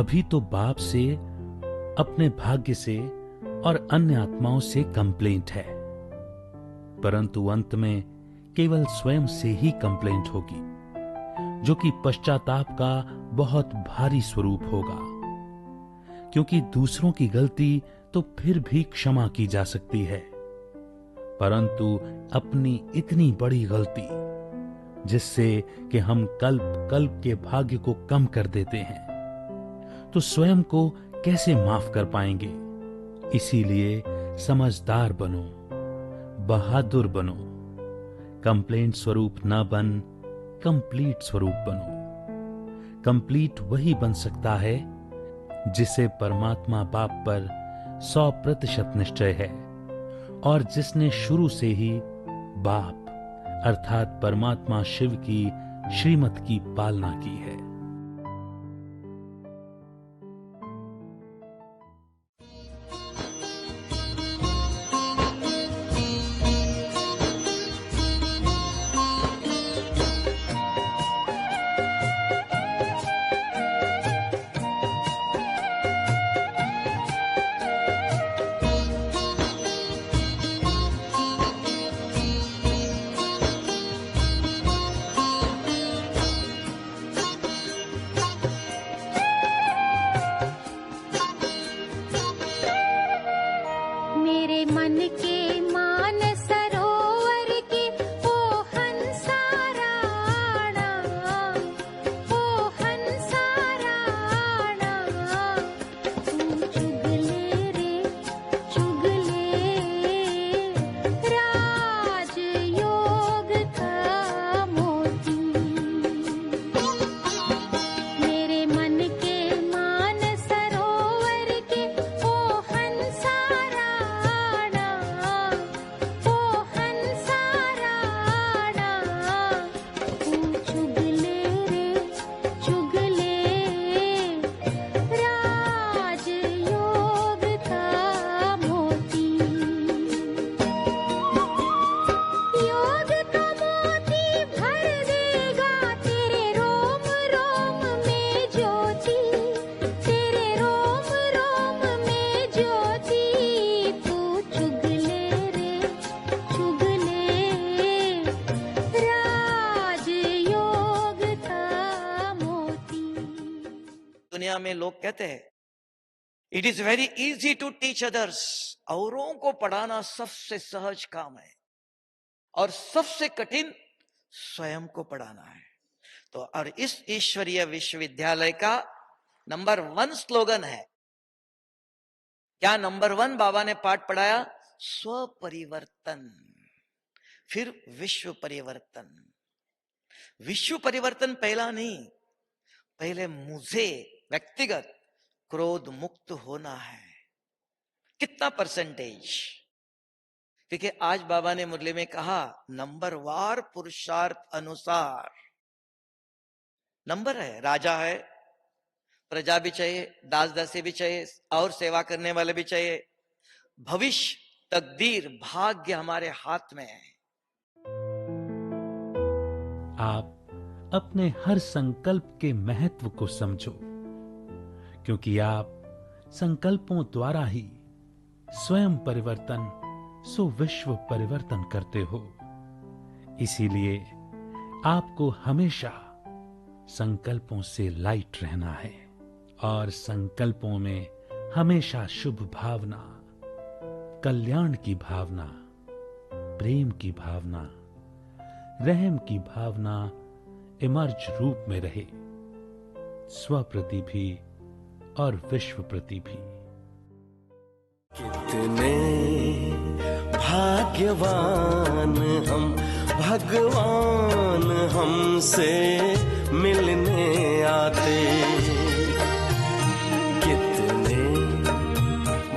अभी तो बाप से, अपने भाग्य से और अन्य आत्माओं से कंप्लेंट है, परंतु अंत में केवल स्वयं से ही कंप्लेंट होगी, जो कि पश्चाताप का बहुत भारी स्वरूप होगा। क्योंकि दूसरों की गलती तो फिर भी क्षमा की जा सकती है, परंतु अपनी इतनी बड़ी गलती, जिससे कि हम कल्प कल्प के भाग्य को कम कर देते हैं, तो स्वयं को कैसे माफ कर पाएंगे। इसीलिए समझदार बनो, बहादुर बनो, कंप्लेंट स्वरूप न बन, कंप्लीट स्वरूप बनो। कंप्लीट वही बन सकता है जिसे परमात्मा बाप पर 100% निश्चय है और जिसने शुरू से ही बाप अर्थात परमात्मा शिव की श्रीमत की पालना की है। दुनिया में लोग कहते हैं it is very easy to teach others, औरों को पढ़ाना सबसे सहज काम है और सबसे कठिन स्वयं को पढ़ाना है। तो और इस ईश्वरीय विश्वविद्यालय का नंबर 1 स्लोगन है, क्या नंबर 1 बाबा ने पाठ पढ़ाया? स्व परिवर्तन, फिर विश्व परिवर्तन। विश्व परिवर्तन पहला नहीं, पहले मुझे व्यक्तिगत क्रोध मुक्त होना है। कितना परसेंटेज? क्योंकि आज बाबा ने मुरली में कहा नंबर वार पुरुषार्थ अनुसार नंबर है। राजा है, प्रजा भी चाहिए, दास दासी भी चाहिए और सेवा करने वाले भी चाहिए। भविष्य, तकदीर, भाग्य हमारे हाथ में है। आप अपने हर संकल्प के महत्व को समझो, क्योंकि आप संकल्पों द्वारा ही स्वयं परिवर्तन सो विश्व परिवर्तन करते हो। इसीलिए आपको हमेशा संकल्पों से लाइट रहना है और संकल्पों में हमेशा शुभ भावना, कल्याण की भावना, प्रेम की भावना, रहम की भावना इमर्ज रूप में रहे, स्व प्रति भी और विश्व प्रति भी। कितने भाग्यवान हम, भगवान हमसे मिलने आते। कितने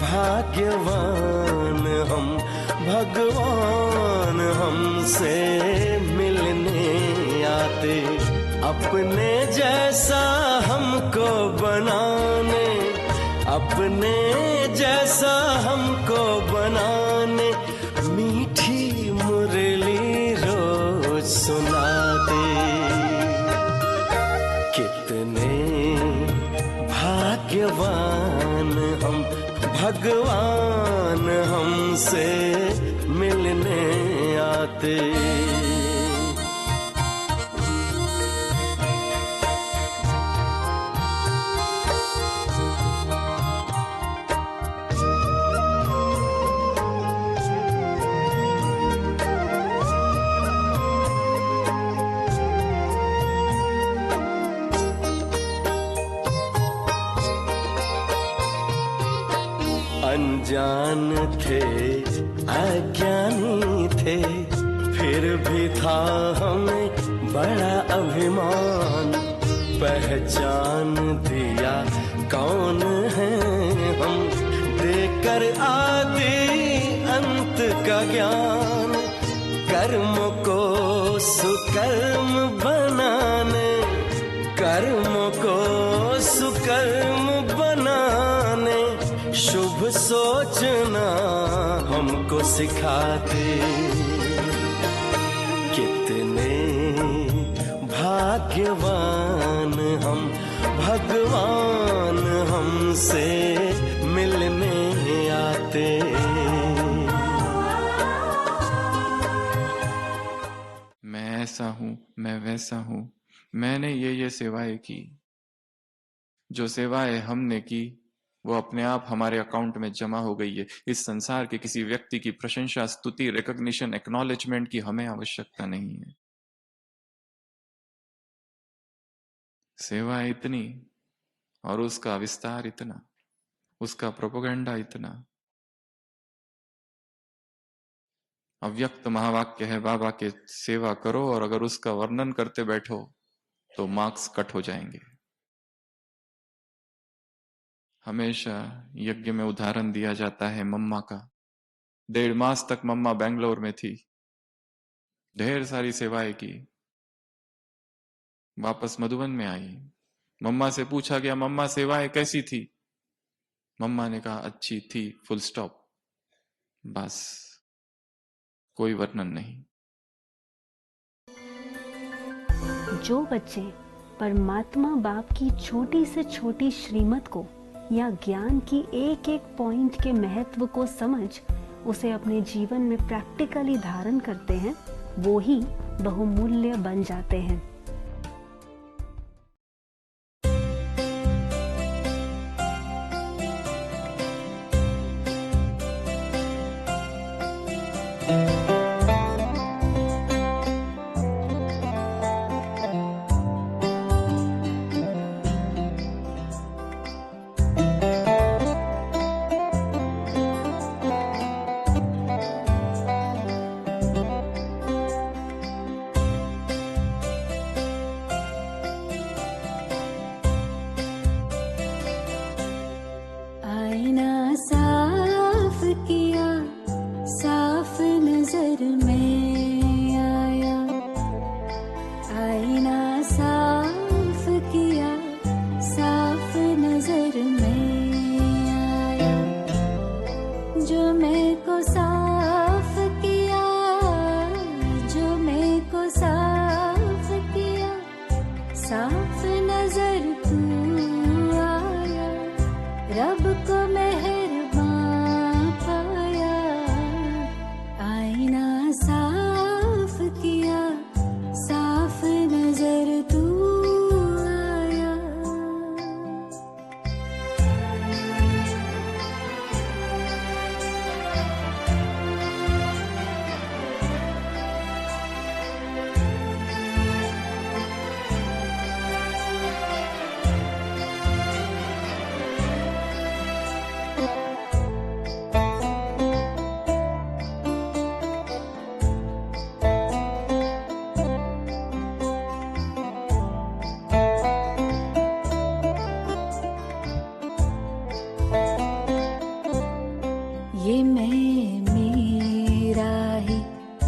भाग्यवान हम, भगवान हमसे मिलने आते। अपने जैसा हमको बनाने, अपने जैसा हमको बनाने मीठी मुरली रोज सुनाते। कितने भाग्यवान हमसे मिलने आते। अनजान थे, अज्ञानी थे, फिर भी था हमें बड़ा अभिमान। पहचान दिया कौन है हम, देकर आदि अंत का ज्ञान। कर्म को सुकर्म बनाने, कर्म को सुकर्म बनाने, शुभ सोचना हमको सिखाते। कितने भाग्यवान हम, भगवान हमसे मिलने आते। मैं ऐसा हूँ, मैं वैसा हूँ, मैंने ये सेवाएं की। जो सेवाएं हमने की वो अपने आप हमारे अकाउंट में जमा हो गई है। इस संसार के किसी व्यक्ति की प्रशंसा, स्तुति, रिकॉग्निशन, एक्नॉलेजमेंट की हमें आवश्यकता नहीं है। सेवा इतनी और उसका विस्तार इतना, उसका प्रोपेगेंडा इतना। अव्यक्त महावाक्य है बाबा के, सेवा करो और अगर उसका वर्णन करते बैठो तो मार्क्स कट हो जाएंगे। हमेशा यज्ञ में उदाहरण दिया जाता है मम्मा का। 1.5 मास तक मम्मा बेंगलोर में थी, ढेर सारी सेवाएं की, वापस मधुबन में आई। मम्मा से पूछा गया, मम्मा सेवाएं कैसी थी? मम्मा ने कहा अच्छी थी, फुल स्टॉप, बस, कोई वर्णन नहीं। जो बच्चे परमात्मा बाप की छोटी से छोटी श्रीमत को या ज्ञान की एक एक पॉइंट के महत्व को समझ उसे अपने जीवन में प्रैक्टिकली धारण करते हैं, वो ही बहुमूल्य बन जाते हैं।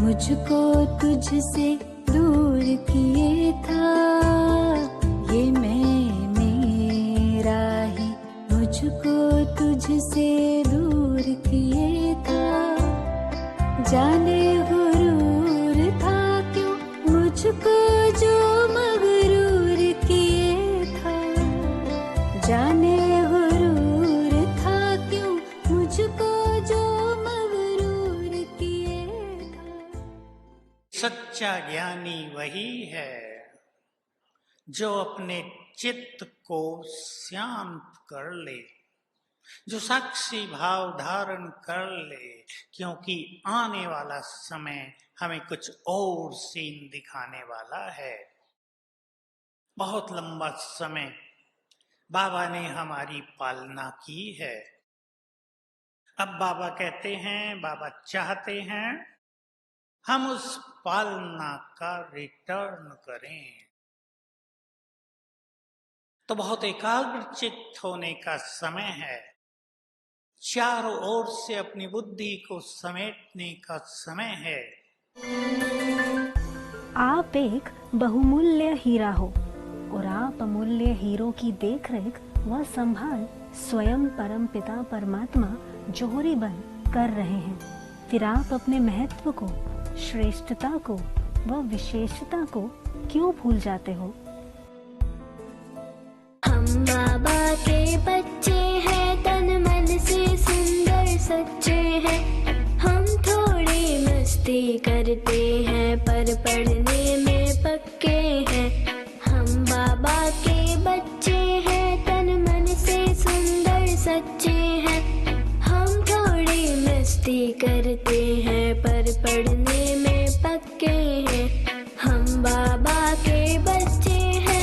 मुझको तुझसे दूर किए था, ये मैं मेरा ही मुझको तुझसे दूर किए था। जाने गुरूर था क्यों मुझको जो मगरूर किए था, जाने गुरूर था क्यों मुझको जो मगरूर सच्चा ज्ञानी वही है जो अपने चित्त को शांत कर ले, जो साक्षी भाव धारण कर ले, क्योंकि आने वाला समय हमें कुछ और सीन दिखाने वाला है। बहुत लंबा समय बाबा ने हमारी पालना की है। अब बाबा कहते हैं, बाबा चाहते हैं हम उस पालना का रिटर्न करें। तो बहुत एकाग्रचित्त होने का समय है, चारों ओर से अपनी बुद्धि को समेटने का समय है। आप एक बहुमूल्य हीरा हो और आप अमूल्य हीरो की देखरेख व संभाल स्वयं परम पिता परमात्मा जोहरी बन कर रहे हैं। फिर आप अपने महत्व को, श्रेष्ठता को व विशेषता को क्यों भूल जाते हो? हम बाबा के बच्चे हैं, तन मन से सुंदर सच्चे हैं। हम थोड़ी मस्ती करते हैं पर पढ़ने में पक्के हैं। हम बाबा के बच्चे हैं, तन मन से सुंदर सच्चे हैं। हम थोड़ी मस्ती करते हैं पर पढ़ने में पक्के हैं। हम बाबा के बच्चे हैं।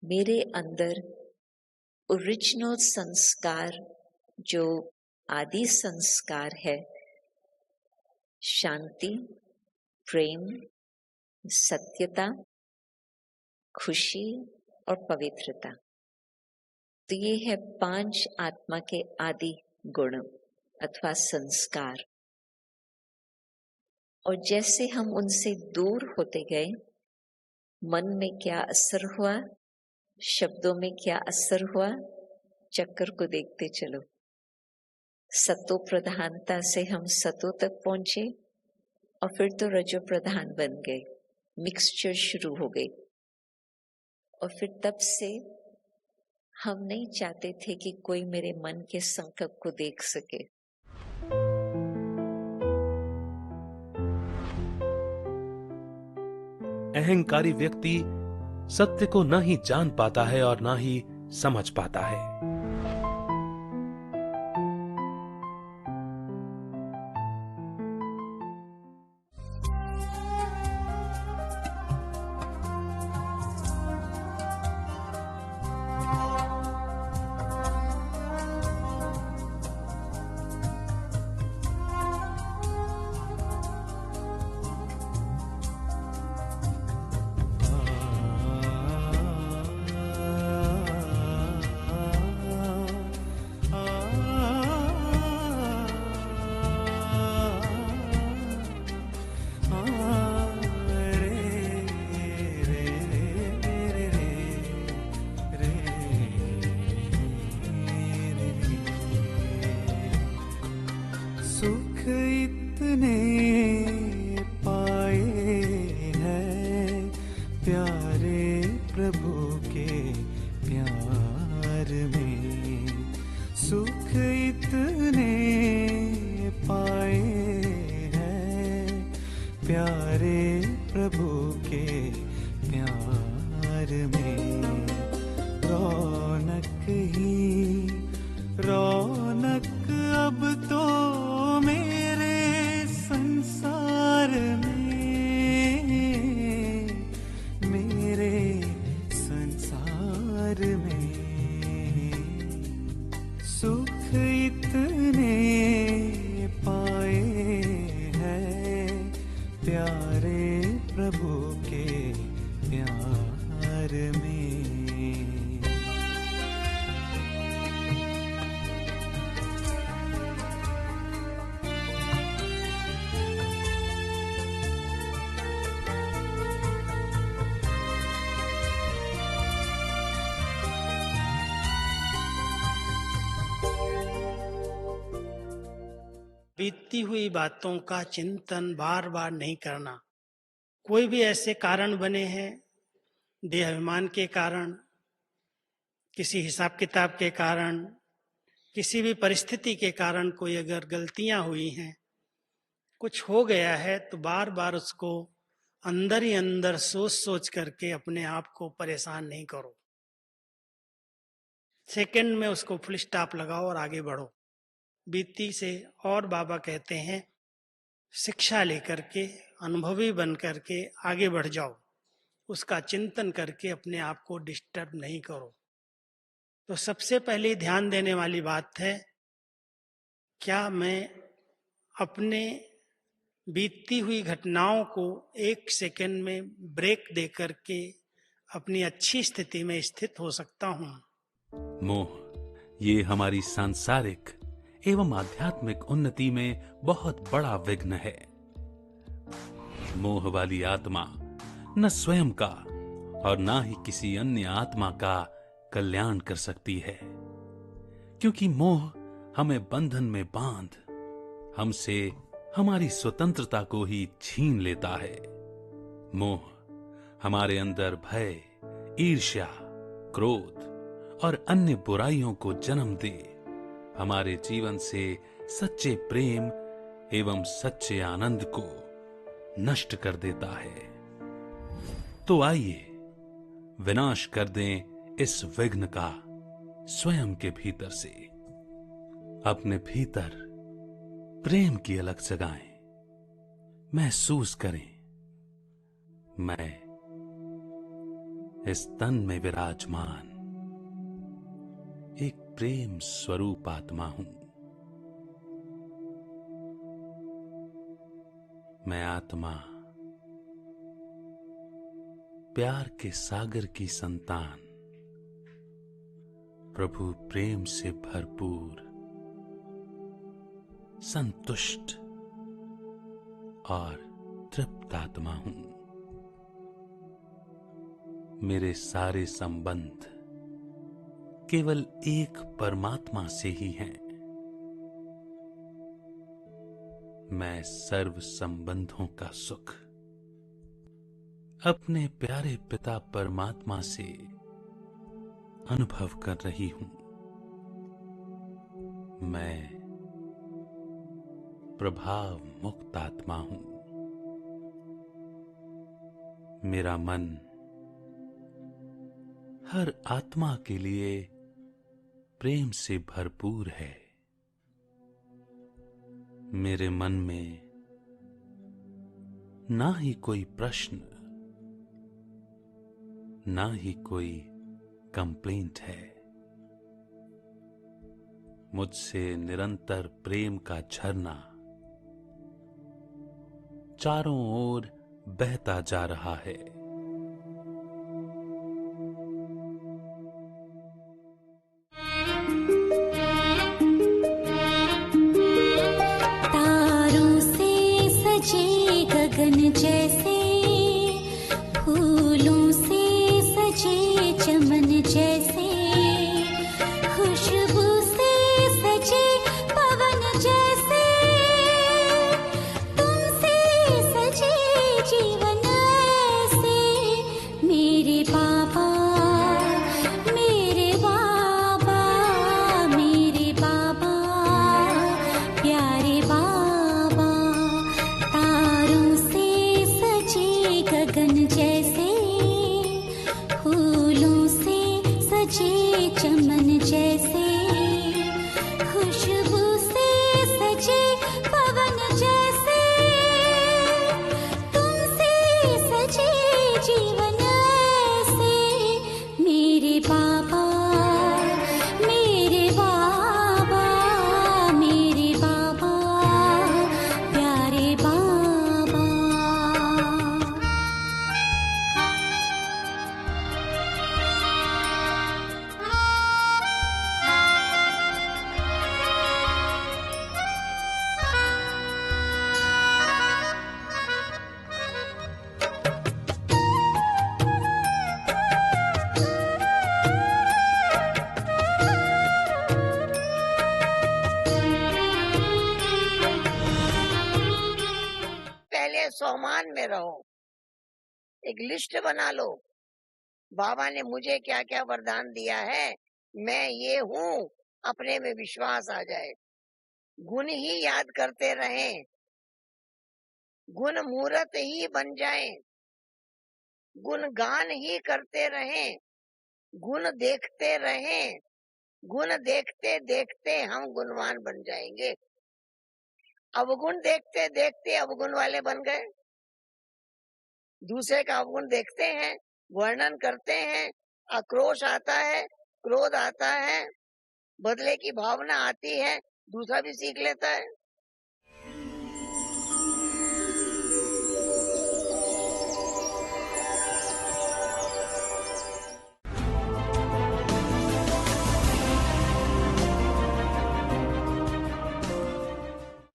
मेरे अंदर ओरिजिनल संस्कार जो आदि संस्कार है, शांति, प्रेम, सत्यता, खुशी और पवित्रता। तो ये है 5 आत्मा के आदि गुण अथवा संस्कार। और जैसे हम उनसे दूर होते गए, मन में क्या असर हुआ, शब्दों में क्या असर हुआ, चक्कर को देखते चलो। सतो प्रधानता से हम सतो तक पहुंचे और फिर तो रजो प्रधान बन गए, मिक्सचर शुरू हो गई। और फिर तब से हम नहीं चाहते थे कि कोई मेरे मन के संकल्प को देख सके। अहंकारी व्यक्ति सत्य को न ही जान पाता है और न ही समझ पाता है। सुख इतने पाए हैं प्यारे प्रभु के प्यार में, सुख इतने पाए हैं प्यारे प्रभु के प्यार में। रौनक ही रौनक अब तो मेरे संसार में, मेरे संसार में। सुख इतने पाए हैं प्यारे प्रभु के प्यार में। बीतती हुई बातों का चिंतन बार बार नहीं करना। कोई भी ऐसे कारण बने हैं, देहाभिमान के कारण, किसी हिसाब किताब के कारण, किसी भी परिस्थिति के कारण कोई अगर गलतियां हुई हैं, कुछ हो गया है, तो बार बार उसको अंदर ही अंदर सोच सोच करके अपने आप को परेशान नहीं करो। सेकंड में उसको फुल स्टॉप लगाओ और आगे बढ़ो। बीती से और बाबा कहते हैं शिक्षा लेकर के, अनुभवी बन करके आगे बढ़ जाओ। उसका चिंतन करके अपने आप को डिस्टर्ब नहीं करो। तो सबसे पहले ध्यान देने वाली बात है, क्या मैं अपने बीतती हुई घटनाओं को एक सेकंड में ब्रेक दे करके अपनी अच्छी स्थिति में स्थित हो सकता हूं? मोह ये हमारी सांसारिक एवं आध्यात्मिक उन्नति में बहुत बड़ा विघ्न है। मोह वाली आत्मा न स्वयं का और न ही किसी अन्य आत्मा का कल्याण कर सकती है, क्योंकि मोह हमें बंधन में बांध हमसे हमारी स्वतंत्रता को ही छीन लेता है। मोह हमारे अंदर भय, ईर्ष्या, क्रोध और अन्य बुराइयों को जन्म दे हमारे जीवन से सच्चे प्रेम एवं सच्चे आनंद को नष्ट कर देता है। तो आइए विनाश कर दें इस विघ्न का स्वयं के भीतर से। अपने भीतर प्रेम की अलग जगाएं, महसूस करें मैं इस तन में विराजमान एक प्रेम स्वरूप आत्मा हूं। मैं आत्मा प्यार के सागर की संतान, प्रभु प्रेम से भरपूर, संतुष्ट और तृप्त आत्मा हूं। मेरे सारे संबंध केवल एक परमात्मा से ही हैं। मैं सर्व संबंधों का सुख अपने प्यारे पिता परमात्मा से अनुभव कर रही हूं। मैं प्रभाव मुक्त आत्मा हूं। मेरा मन हर आत्मा के लिए प्रेम से भरपूर है। मेरे मन में ना ही कोई प्रश्न, ना ही कोई कंप्लेंट है। मुझसे निरंतर प्रेम का झरना चारों ओर बहता जा रहा है। तारों से सजे गगन जैसे, फूलों से सजे चमन जैसे, खुशबू से सजे पवन जैसे, स्वाभिमान में रहो। एक लिस्ट बना लो, बाबा ने मुझे क्या क्या वरदान दिया है, मैं ये हूँ, अपने में विश्वास आ जाए। गुण ही याद करते रहें, गुण मूर्त ही बन जाएं, गुण गान ही करते रहें, गुण देखते रहें, गुण देखते देखते हम गुणवान बन जाएंगे। अवगुण देखते देखते अवगुण वाले बन गए। दूसरे का अवगुण देखते हैं, वर्णन करते हैं, आक्रोश आता है, क्रोध आता है, बदले की भावना आती है, दूसरा भी सीख लेता है।